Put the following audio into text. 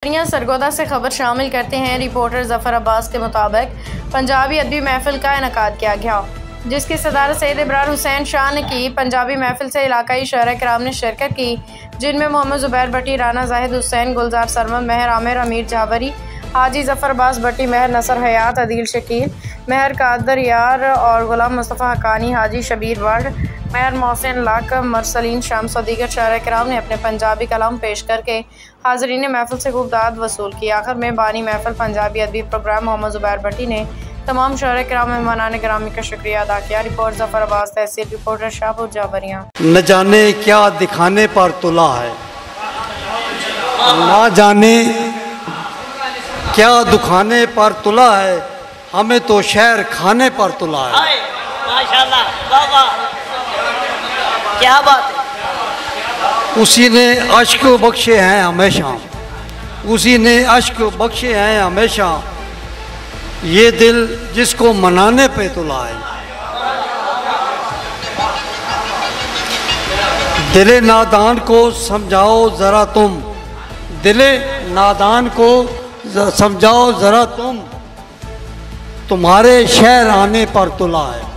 सरगोदा से खबर शामिल करते हैं। रिपोर्टर जफर अब्बास के मुताबिक पंजाबी अदबी महफिल का इनकाद किया गया, जिसकी सदारत सैयद इब्रार हुसैन शाह ने की। पंजाबी महफिल से इलाकाई शहरा कराम ने शिरकत की, जिनमें मोहम्मद जुबैर भट्टी, राना जाहिद हुसैन, गुलजार सरमद, महर आमिर, अमीर जावरी, हाजी जफर अब्बास भट्टी, महर नसर हयात, अदील शकील, महर कादर यार और गुलाम मुस्तफ़ा हकानी, हाजी शबीर वर्ड, महर मोहसिन लाक, मरसलीन शम्स और दीगर शहरा कराम ने अपने पंजाबी कलाम पेश करके हाज़रीन महफिल से खूब दाद वसूल की। आखिर में बानी महफिल पंजाबी अदबी प्रोग्राम मोहम्मद जुबैर भट्टी ने तमाम शहरा कराम मेहमानान ग्रामी का शुक्रिया अदा किया। रिपोर्ट जफर अब्बास, तहसील रिपोर्टर शाहपुर जावरियाँ। न जाने क्या दिखाने पर तुला है, ना जाने क्या दुखाने पर तुला है, हमें तो शहर खाने पर तुला है। माशाल्लाह, वाह वाह, क्या बात है। उसी ने अश्क बख्शे हैं हमेशा, उसी ने अश्क बख्शे हैं हमेशा, ये दिल जिसको मनाने पे तुला है। दिले नादान को समझाओ ज़रा तुम, दिले नादान को समझाओ ज़रा तुम, तुम्हारे शहर आने पर तुला है।